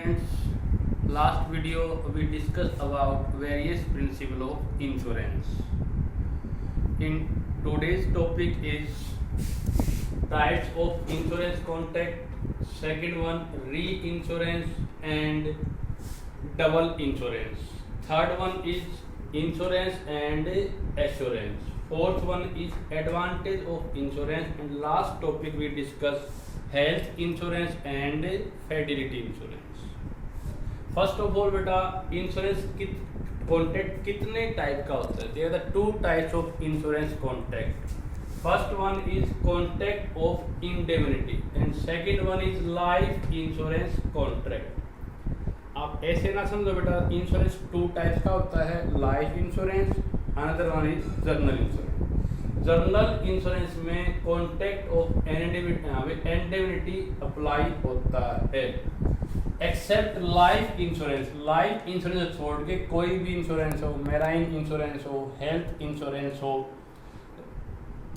students, last video we discussed about various principles of insurance. In today's topic is types of insurance contract, second one reinsurance and double insurance, third one is insurance and assurance, fourth one is advantage of insurance, and last topic we discuss health insurance and fidelity insurance. First of all बेटा insurance contract कितने type का होता है? There are the two types of insurance contract. First one is contract of indemnity and second one is life insurance contract. आप ऐसे ना समझो बेटा, इंश्योरेंस टू टाइप्स का होता है, life insurance, another one is general insurance. General insurance में contract of indemnity apply होता है, except life insurance. Life insurance छोड़ के कोई भी इंश्योरेंस हो, मैराइन इंश्योरेंस हो, हेल्थ इंश्योरेंस हो,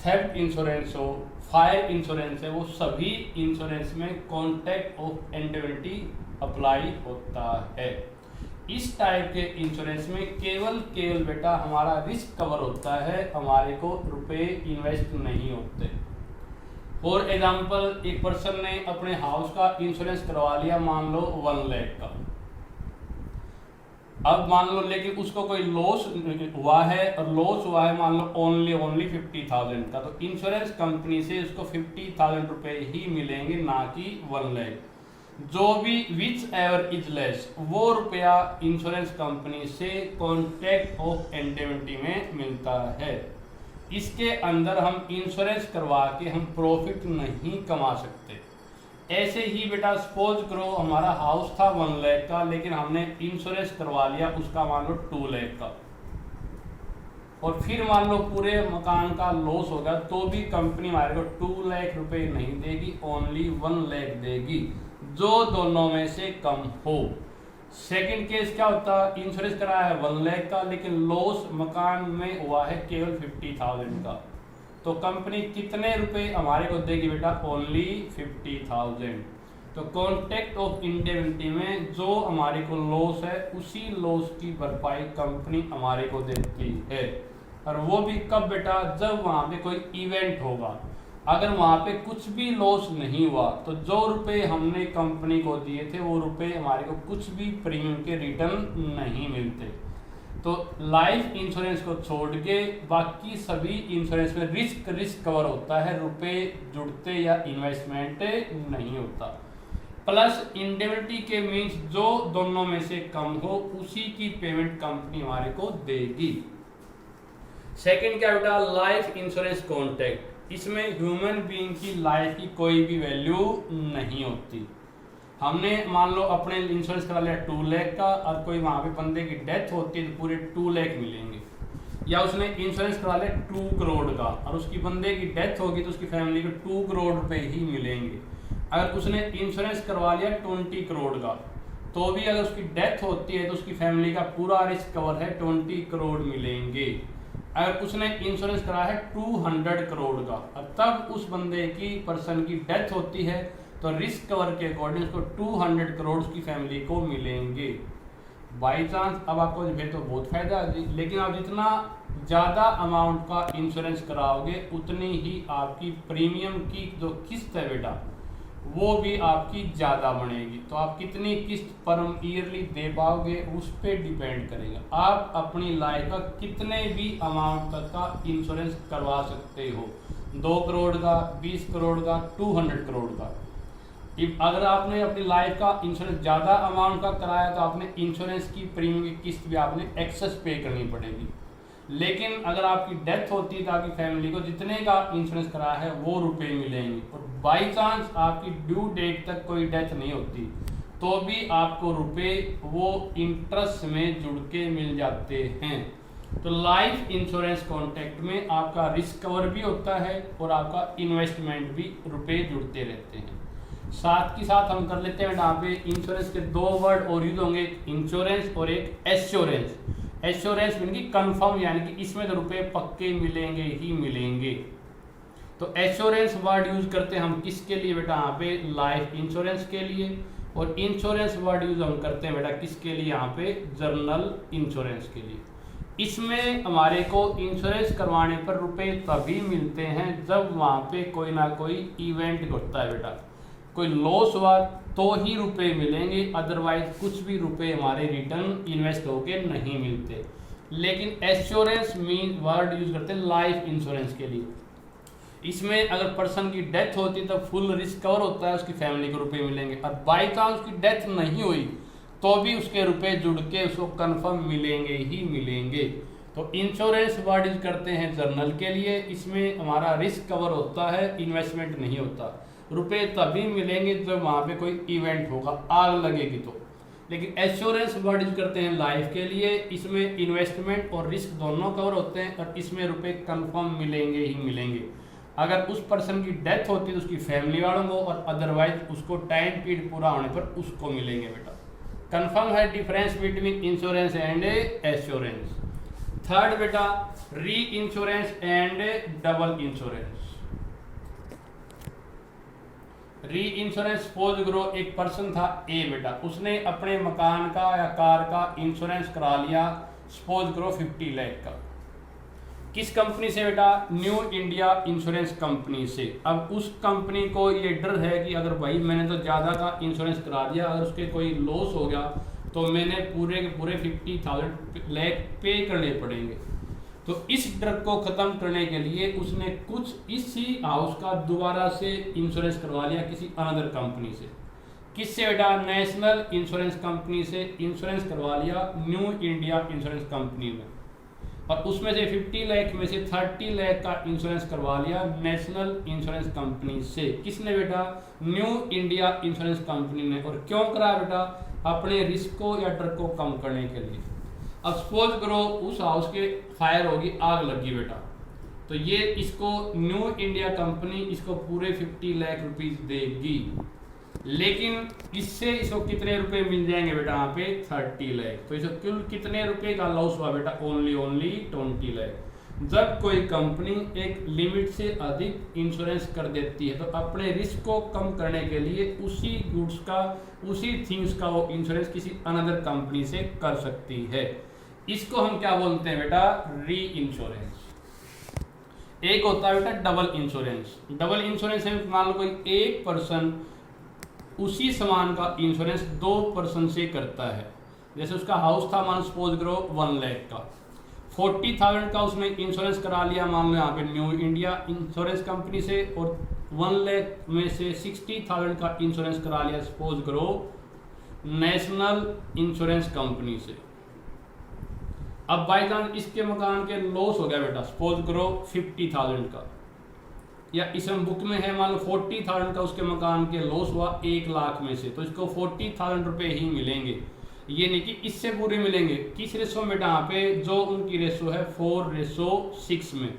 थेफ्ट इंश्योरेंस हो, फायर इंश्योरेंस है, वो सभी इंश्योरेंस में कॉन्ट्रैक्ट ऑफ इंडेमनिटी अप्लाई होता है. इस टाइप के इंश्योरेंस में केवल बेटा हमारा रिस्क कवर होता है, हमारे को रुपए इन्वेस्ट नहीं होते. फॉर एग्जाम्पल, एक पर्सन ने अपने हाउस का इंश्योरेंस करवा लिया, मान लो 1 लाख का. अब मान लो लेकिन उसको कोई लॉस हुआ है, और लॉस हुआ है मान लो ओनली 50,000 का, तो इंश्योरेंस कंपनी से उसको 50,000 रुपए ही मिलेंगे, ना कि 1 लाख. जो भी विच एवर इज लेस, वो रुपया इंश्योरेंस कंपनी से कॉन्ट्रैक्ट ऑफ इंडेमनिटी में मिलता है. इसके अंदर हम इंश्योरेंस करवा के हम प्रॉफिट नहीं कमा सकते. ऐसे ही बेटा सपोज करो हमारा हाउस था 1 लाख का, लेकिन हमने इंश्योरेंस करवा लिया उसका मान लो 2 लाख का, और फिर मान लो पूरे मकान का लॉस होगा, तो भी कंपनी हमारे को 2 लाख रुपए नहीं देगी, ओनली 1 लाख देगी, जो दोनों में से कम हो. सेकंड केस क्या होता, इंश्योरेंस कराया है 1 लाख का, लेकिन लॉस मकान में हुआ है केवल 50,000 का, तो कंपनी कितने रुपए हमारे को देगी बेटा? ओनली 50,000. तो कॉन्ट्रैक्ट ऑफ इंडेमनिटी में जो हमारे को लॉस है, उसी लॉस की भरपाई कंपनी हमारे को देती है. और वो भी कब बेटा? जब वहाँ पे कोई इवेंट होगा. अगर वहाँ पे कुछ भी लॉस नहीं हुआ, तो जो रुपए हमने कंपनी को दिए थे, वो रुपए हमारे को कुछ भी प्रीमियम के रिटर्न नहीं मिलते. तो लाइफ इंश्योरेंस को छोड़ के बाकी सभी इंश्योरेंस में रिस्क कवर होता है, रुपए जुड़ते या इन्वेस्टमेंट नहीं होता. प्लस इंडेमनिटी के मीन्स जो दोनों में से कम हो, उसी की पेमेंट कंपनी हमारे को देगी. सेकंड क्या बेटा? Life insurance contract. इसमें ह्यूमन बीइंग की लाइफ की कोई भी वैल्यू नहीं होती. हमने मान लो अपने इंश्योरेंस करा लिया 2 लाख का, और कोई वहाँ पे बंदे की डेथ होती है तो पूरे 2 लाख मिलेंगे. या उसने इंश्योरेंस करा लिया 2 करोड़ का, और उसकी बंदे की डेथ होगी तो उसकी फैमिली को 2 करोड़ रुपए ही मिलेंगे. अगर उसने इंश्योरेंस करवा लिया 20 करोड़ का, तो भी अगर उसकी डेथ होती है तो उसकी फैमिली का पूरा रिस्क कवर है, 20 करोड़ मिलेंगे. अगर उसने इंश्योरेंस करा है 200 करोड़ का, और तब उस बंदे की पर्सन की डेथ होती है, तो रिस्क कवर के अकॉर्डिंग उसको 200 करोड़ की फैमिली को मिलेंगे. बाई चांस अब आपको फिर तो बहुत फायदा है, लेकिन आप जितना ज़्यादा अमाउंट का इंश्योरेंस कराओगे, उतनी ही आपकी प्रीमियम की जो किस्त है बेटा, वो भी आपकी ज़्यादा बढ़ेगी. तो आप कितनी किस्त पर ईयरली दे पाओगे, उस पर डिपेंड करेगा. आप अपनी लाइफ का कितने भी अमाउंट तक का इंश्योरेंस करवा सकते हो, 2 करोड़ का, 20 करोड़ का, 200 करोड़ का. अगर आपने अपनी लाइफ का इंश्योरेंस ज़्यादा अमाउंट का कराया, तो आपने इंश्योरेंस की प्रीमियम की किस्त भी आपने एक्सेस पे करनी पड़ेगी. लेकिन अगर आपकी डेथ होती है तो आपकी फैमिली को जितने का इंश्योरेंस कराया है वो रुपए मिलेंगे. और बाई चांस आपकी ड्यू डेट तक कोई डेथ नहीं होती, तो भी आपको रुपए वो इंटरेस्ट में जुड़ के मिल जाते हैं. तो लाइफ इंश्योरेंस कॉन्ट्रैक्ट में आपका रिस्क कवर भी होता है, और आपका इन्वेस्टमेंट भी रुपए जुड़ते रहते हैं. साथ ही साथ हम कर लेते हैं यहाँ पे इंश्योरेंस के 2 वर्ड और यूज होंगे, इंश्योरेंस और एक एश्योरेंस. एश्योरेंस मीन की कंफर्म, यानी कि इसमें तो रुपए पक्के मिलेंगे ही मिलेंगे. तो एश्योरेंस वर्ड यूज करते हैं हम किसके लिए बेटा? यहाँ पे लाइफ इंश्योरेंस के लिए. और इंश्योरेंस वर्ड यूज हम करते हैं बेटा किसके लिए, यहाँ पे जर्नल इंश्योरेंस के लिए। इसमें हमारे को इंश्योरेंस करवाने पर रुपए तभी मिलते हैं जब वहाँ पे कोई ना कोई इवेंट घटता है बेटा, कोई लॉस हुआ तो ही रुपए मिलेंगे, अदरवाइज कुछ भी रुपए हमारे रिटर्न इन्वेस्ट होके नहीं मिलते। लेकिन एश्योरेंस मीन वर्ड यूज करते हैं लाइफ इंश्योरेंस के लिए। इसमें अगर पर्सन की डेथ होती है तो फुल रिस्क कवर होता है, उसकी फैमिली को रुपए मिलेंगे, और बाई चांस उसकी डेथ नहीं हुई तो भी उसके रुपए जुड़ के उसको कंफर्म मिलेंगे ही मिलेंगे। तो इंश्योरेंस वर्ड यूज करते हैं जर्नल के लिए, इसमें हमारा रिस्क कवर होता है, इन्वेस्टमेंट नहीं होता। रुपए तभी मिलेंगे जब वहाँ पे कोई इवेंट होगा, आग लगेगी तो। लेकिन एश्योरेंस वर्ड यूज करते हैं लाइफ के लिए, इसमें इन्वेस्टमेंट और रिस्क दोनों कवर होते हैं और इसमें रुपए कंफर्म मिलेंगे ही मिलेंगे। अगर उस पर्सन की डेथ होती है तो उसकी फैमिली वालों को, और अदरवाइज उसको टाइम पीरियड पूरा होने पर उसको मिलेंगे बेटा। कंफर्म है difference between insurance and assurance. Third बेटा री इंश्योरेंस एंड डबल इंश्योरेंस। री इंश्योरेंस सपोज करो एक पर्सन था ए बेटा, उसने अपने मकान का या कार का इंश्योरेंस करा लिया सपोज करो 50 लाख का। किस कंपनी से बेटा, न्यू इंडिया इंश्योरेंस कंपनी से। अब उस कंपनी को ये डर है कि अगर भाई मैंने तो ज़्यादा का इंश्योरेंस करा दिया, अगर उसके कोई लॉस हो गया तो मैंने पूरे के पूरे 50,000 लाख पे करने पड़ेंगे। तो इस डर को ख़त्म करने के लिए उसने कुछ इसी हाउस का दोबारा से इंश्योरेंस करवा लिया किसी अनदर कंपनी से। किससे बेटा, नेशनल इंश्योरेंस कंपनी से इंश्योरेंस करवा लिया न्यू इंडिया इंश्योरेंस कंपनी में, और उसमें से 50 लाख में से 30 लाख का इंश्योरेंस करवा लिया नेशनल इंश्योरेंस कंपनी से। किसने बेटा, न्यू इंडिया इंश्योरेंस कंपनी ने। और क्यों करा बेटा, अपने रिस्क को या डर को कम करने के लिए। अब सपोज करो उस हाउस के फायर होगी, आग लगी बेटा, तो ये इसको न्यू इंडिया कंपनी इसको पूरे 50 लाख रुपीस देगी, लेकिन इससे इसको कितने रुपए मिल जाएंगे बेटा, यहाँ पे 30 लाख। तो इसको कुल कितने रुपए का लॉस हुआ बेटा, ओनली 20 लाख। जब कोई कंपनी एक लिमिट से अधिक इंश्योरेंस कर देती है तो अपने रिस्क को कम करने के लिए उसी गुड्स का, उसी थिंग्स का वो इंश्योरेंस किसी अनदर कंपनी से कर सकती है। इसको हम क्या बोलते हैं बेटा, री इंश्योरेंस। एक होता है बेटा डबल इंश्योरेंस। डबल इंश्योरेंस में मान लो कोई एक पर्सन उसी सामान का इंश्योरेंस 2 पर्सन से करता है। जैसे उसका हाउस था मान सपोज करो 1 लाख का, 40,000 का उसने इंश्योरेंस करा लिया मान लो यहाँ पे न्यू इंडिया इंश्योरेंस कंपनी से, और 1 लाख में से 60,000 का इंश्योरेंस करा लिया सपोज करो नेशनल इंश्योरेंस कंपनी से। अब बाई चांस इसके मकान के लॉस हो गया बेटा, सपोज करो 50,000 का, या इस बुक में है मान लो 40,000 का उसके मकान के लॉस हुआ 1 लाख में से, तो इसको 40,000 रुपये ही मिलेंगे। ये नहीं कि इससे पूरे मिलेंगे। किस रेशो में बेटा, यहाँ पे जो उनकी रेशो है 4:6 में।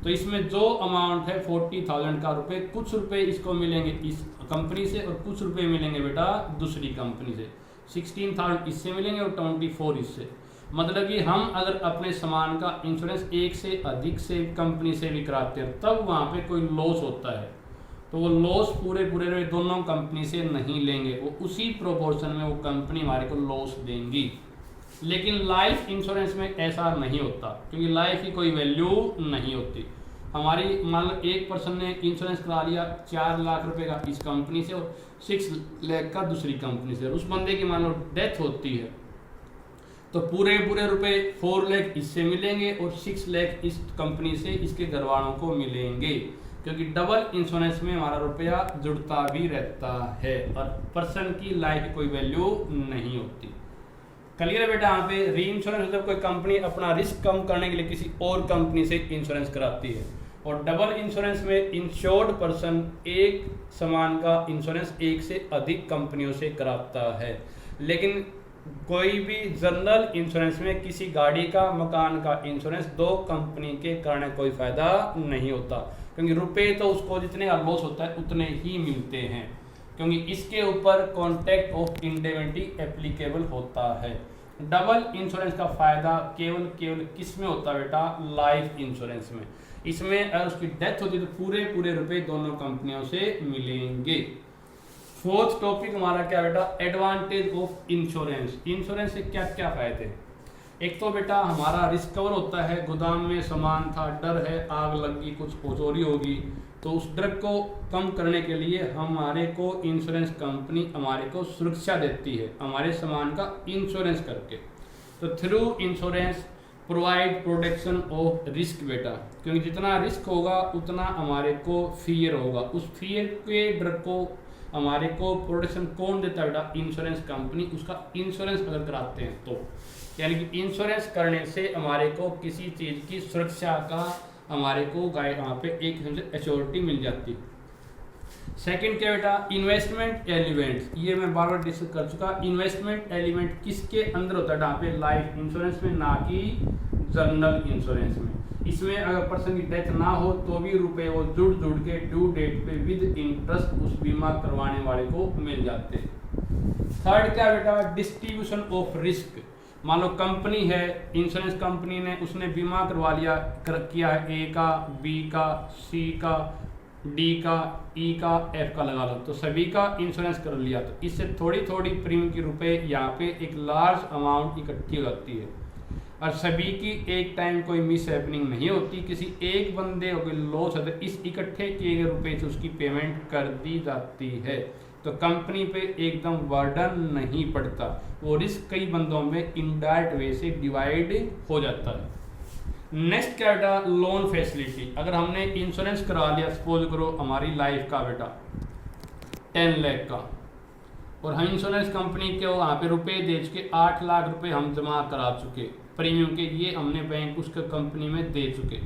तो इसमें जो अमाउंट है 40,000 का रुपये, कुछ रुपए इसको मिलेंगे इस कंपनी से और कुछ रुपए मिलेंगे बेटा दूसरी कंपनी से। 16,000 इससे मिलेंगे और 24 इससे। मतलब कि हम अगर अपने सामान का इंश्योरेंस एक से अधिक से कंपनी से भी कराते हैं तब वहाँ पे कोई लॉस होता है तो वो लॉस पूरे दोनों कंपनी से नहीं लेंगे, वो उसी प्रोपोर्शन में वो कंपनी हमारे को लॉस देंगी। लेकिन लाइफ इंश्योरेंस में ऐसा नहीं होता, क्योंकि लाइफ की कोई वैल्यू नहीं होती। हमारी मान लो एक पर्सन ने इंश्योरेंस करा लिया 4 लाख रुपए का इस कंपनी से और 6 लाख का दूसरी कंपनी से, उस बंदे की मान लो डेथ होती है तो पूरे रुपए 4 लाख इससे मिलेंगे और 6 लाख इस कंपनी से इसके घर वालों को मिलेंगे, क्योंकि डबल इंश्योरेंस में हमारा रुपया जुड़ता भी रहता है और पर्सन की लाइफ की कोई वैल्यू नहीं होती। क्लियर है बेटा। यहाँ पे री इंश्योरेंस जब कोई कंपनी अपना रिस्क कम करने के लिए किसी और कंपनी से इंश्योरेंस कराती है, और डबल इंश्योरेंस में इंश्योर्ड पर्सन एक सामान का इंश्योरेंस एक से अधिक कंपनियों से कराता है। लेकिन कोई भी जनरल इंश्योरेंस में किसी गाड़ी का, मकान का इंश्योरेंस 2 कंपनी के कारण कोई फायदा नहीं होता, क्योंकि रुपए तो उसको जितने लॉस होता है उतने ही मिलते हैं, क्योंकि इसके ऊपर कॉन्ट्रैक्ट ऑफ इंडेमनिटी एप्लीकेबल होता है। डबल इंश्योरेंस का फायदा केवल किस में होता है बेटा, लाइफ इंश्योरेंस में। इसमें अगर उसकी डेथ होती है तो पूरे रुपए दोनों कंपनियों से मिलेंगे। फोर्थ टॉपिक हमारा क्या बेटा, एडवांटेज ऑफ इंश्योरेंस। इंश्योरेंस से क्या क्या फायदे हैं। एक तो बेटा हमारा रिस्क कवर होता है, गोदाम में सामान था, डर है आग लगी, कुछ चोरी होगी, तो उस डर को कम करने के लिए हमारे को इंश्योरेंस कंपनी हमारे को सुरक्षा देती है हमारे सामान का इंश्योरेंस करके। तो through insurance provide protection of risk बेटा, क्योंकि जितना रिस्क होगा उतना हमारे को फियर होगा, उस फियर के डर को हमारे को प्रोटेक्शन कौन देता है बेटा, इंश्योरेंस कंपनी। उसका इंश्योरेंस अगर कराते हैं तो, यानी कि इंश्योरेंस करने से हमारे को किसी चीज़ की सुरक्षा का हमारे को वहाँ पे एक किस्म से एश्योरिटी मिल जाती है। सेकंड क्या बेटा, इन्वेस्टमेंट एलिमेंट्स, ये मैं बार बार डिस्कस कर चुका। इन्वेस्टमेंट एलिमेंट किसके अंदर होता है, यहाँ पे लाइफ इंश्योरेंस में, ना कि जनरल इंश्योरेंस में। इसमें अगर पर्सन की डेथ ना हो तो भी रुपए वो जुड़ जुड़ के ड्यू डेट पे विद इंटरेस्ट उस बीमा करवाने वाले को मिल जाते हैं। थर्ड क्या बेटा, डिस्ट्रीब्यूशन ऑफ रिस्क। मान लो कंपनी है, इंश्योरेंस कंपनी ने उसने बीमा करवा लिया किया है ए का, बी का, सी का, डी का, ई का, एफ का लगा लो, तो सभी का इंश्योरेंस कर लिया, तो इससे थोड़ी थोड़ी प्रीमियम के रुपए यहाँ पे एक लार्ज अमाउंट इकट्ठी हो जाती है और सभी की एक टाइम कोई मिस हैपनिंग नहीं होती। किसी एक बंदे को लॉस है तो इस इकट्ठे किए गए रुपए से उसकी पेमेंट कर दी जाती है, तो कंपनी पे एकदम बर्डन नहीं पड़ता, वो रिस्क कई बंदों में इनडायरेक्ट वे से डिवाइड हो जाता है। नेक्स्ट क्या बेटा, लोन फैसिलिटी। अगर हमने इंश्योरेंस करा लिया, सपोज करो हमारी लाइफ का बेटा 10 लाख का, और हम इंश्योरेंस कंपनी के वहाँ पे रुपए दे चुके, 8 लाख रुपए हम जमा करा चुके प्रीमियम के, ये हमने बैंक उसके कंपनी में दे चुके।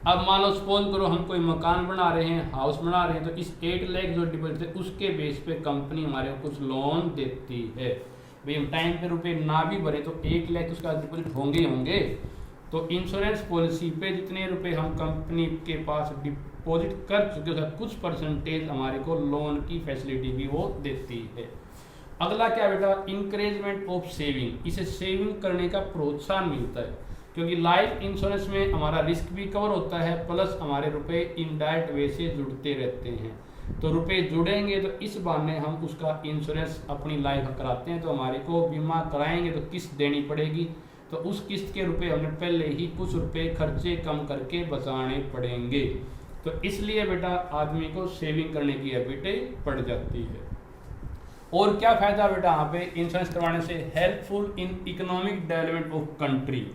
अब मान लो सपोज करो हम कोई मकान बना रहे हैं, हाउस बना रहे हैं, तो इस 8 लाख जो डिपॉजिट है उसके बेस पे कंपनी हमारे को कुछ लोन देती है। भाई हम टाइम पे रुपए ना भी भरे तो 1 लाख उसका डिपॉजिट होंगे ही होंगे। तो इंश्योरेंस पॉलिसी पे जितने रुपए हम कंपनी के पास डिपॉजिट कर चुके उसका कुछ परसेंटेज हमारे को लोन की फैसिलिटी भी वो देती है। अगला क्या बेटा, इंकरेजमेंट ऑफ सेविंग। इसे सेविंग करने का प्रोत्साहन मिलता है, क्योंकि लाइफ इंश्योरेंस में हमारा रिस्क भी कवर होता है, प्लस हमारे रुपए इनडायरेक्ट वे से जुड़ते रहते हैं। तो रुपए जुड़ेंगे तो इस बहाने हम उसका इंश्योरेंस अपनी लाइफ कराते हैं, तो हमारे को बीमा कराएंगे तो किस्त देनी पड़ेगी, तो उस किस्त के रुपए हमने पहले ही कुछ रुपए खर्चे कम करके बचाने पड़ेंगे। तो इसलिए बेटा आदमी को सेविंग करने की हैबिट पड़ जाती है। और क्या फायदा बेटा यहाँ पे इंश्योरेंस करवाने से, helpful in economic development of country.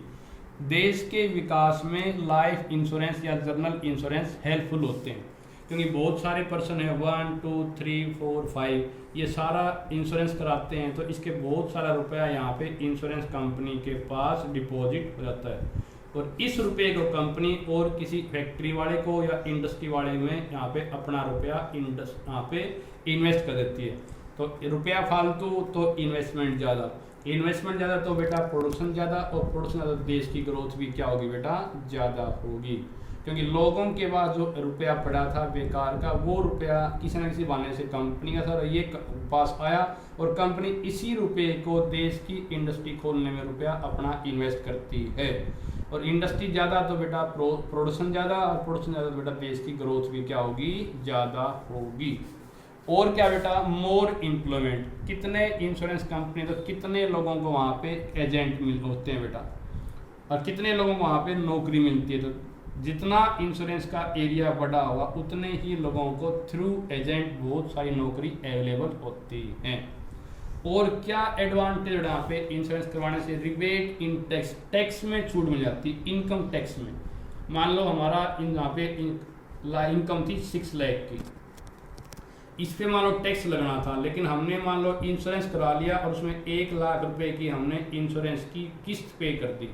देश के विकास में लाइफ इंश्योरेंस या जनरल इंश्योरेंस हेल्पफुल होते हैं, क्योंकि बहुत सारे पर्सन हैं 1 2 3 4 5 ये सारा इंश्योरेंस कराते हैं, तो इसके बहुत सारा रुपया यहाँ पे इंश्योरेंस कंपनी के पास डिपॉजिट हो जाता है, और इस रुपये को कंपनी और किसी फैक्ट्री वाले को या इंडस्ट्री वाले में यहाँ पे अपना रुपया यहाँ पे इन्वेस्ट कर देती है। तो रुपया फालतू तो इन्वेस्टमेंट ज़्यादा तो बेटा प्रोडक्शन ज़्यादा, और प्रोडक्शन ज़्यादा देश की ग्रोथ भी क्या होगी बेटा, ज़्यादा होगी, क्योंकि लोगों के पास जो रुपया पड़ा था बेकार का, वो रुपया किसी न किसी बहाने से कंपनी का सर ये पास आया, और कंपनी इसी रुपये को देश की इंडस्ट्री खोलने में रुपया अपना इन्वेस्ट करती है, और इंडस्ट्री ज़्यादा तो बेटा प्रोडक्शन ज़्यादा, और प्रोडक्शन ज़्यादा तो बेटा देश की ग्रोथ भी क्या होगी, ज़्यादा होगी। और क्या बेटा, मोर एम्प्लॉयमेंट। कितने इंश्योरेंस कंपनी, तो कितने लोगों को वहाँ पे एजेंट होते हैं बेटा, और कितने लोगों को वहाँ पे नौकरी मिलती है। तो जितना इंश्योरेंस का एरिया बड़ा होगा उतने ही लोगों को थ्रू एजेंट बहुत सारी नौकरी अवेलेबल होती हैं। और क्या एडवांटेज यहाँ पे इंश्योरेंस करवाने से, रिबेट इन टैक्स, टैक्स में छूट मिल जाती है, इनकम टैक्स में। मान लो हमारा यहाँ पे इनकम थी 6 लाख की, इस पे मान लो टैक्स लगना था, लेकिन हमने मान लो इंश्योरेंस करा लिया और उसमें 1 लाख रुपए की हमने इंश्योरेंस की किस्त पे कर दी।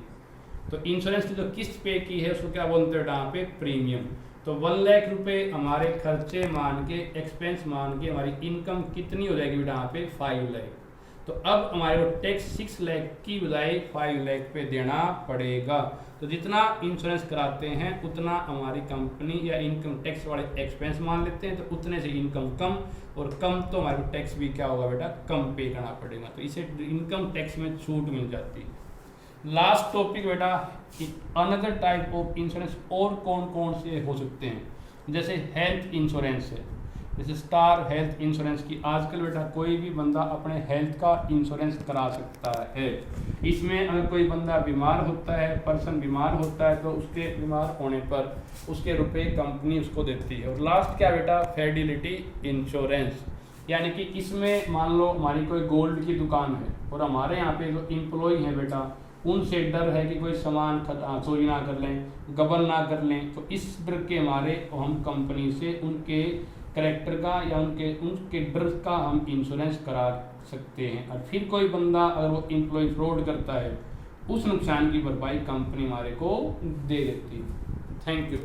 तो इंश्योरेंस की जो किस्त पे की है उसको क्या बोलते हैं यहाँ पे, प्रीमियम। तो 1 लाख रुपए हमारे खर्चे मान के, एक्सपेंस मान के हमारी इनकम कितनी हो जाएगी बेटा यहाँ पे, 5 लाख। तो अब हमारे को टैक्स 6 लाख की बजाय 5 लाख पे देना पड़ेगा। तो जितना इंश्योरेंस कराते हैं उतना हमारी कंपनी या इनकम टैक्स वाले एक्सपेंस मान लेते हैं, तो उतने से इनकम कम, और कम तो हमारे को टैक्स भी क्या होगा बेटा, कम पे करना पड़ेगा। तो इसे इनकम टैक्स में छूट मिल जाती है। लास्ट टॉपिक बेटा, अनदर टाइप ऑफ इंश्योरेंस और कौन कौन से हो सकते हैं, जैसे हेल्थ इंश्योरेंस है। जैसे स्टार हेल्थ इंश्योरेंस की आजकल बेटा कोई भी बंदा अपने हेल्थ का इंश्योरेंस करा सकता है। इसमें अगर कोई बंदा बीमार होता है, पर्सन बीमार होता है, तो उसके बीमार होने पर उसके रुपए कंपनी उसको देती है। और लास्ट क्या बेटा, फिडेलिटी इंश्योरेंस, यानी कि इसमें मान लो हमारी कोई गोल्ड की दुकान है और हमारे यहाँ पे जो एम्प्लॉय है बेटा, उनसे डर है कि कोई सामान चोरी ना कर लें, गबन ना कर लें, तो इस डर के हमारे हम कंपनी से उनके करेक्टर का या उनके डर का हम इंश्योरेंस करा सकते हैं। और फिर कोई बंदा अगर वो एम्प्लॉय फ्रॉड करता है, उस नुकसान की भरपाई कंपनी हमारे को दे देती है। Thank you.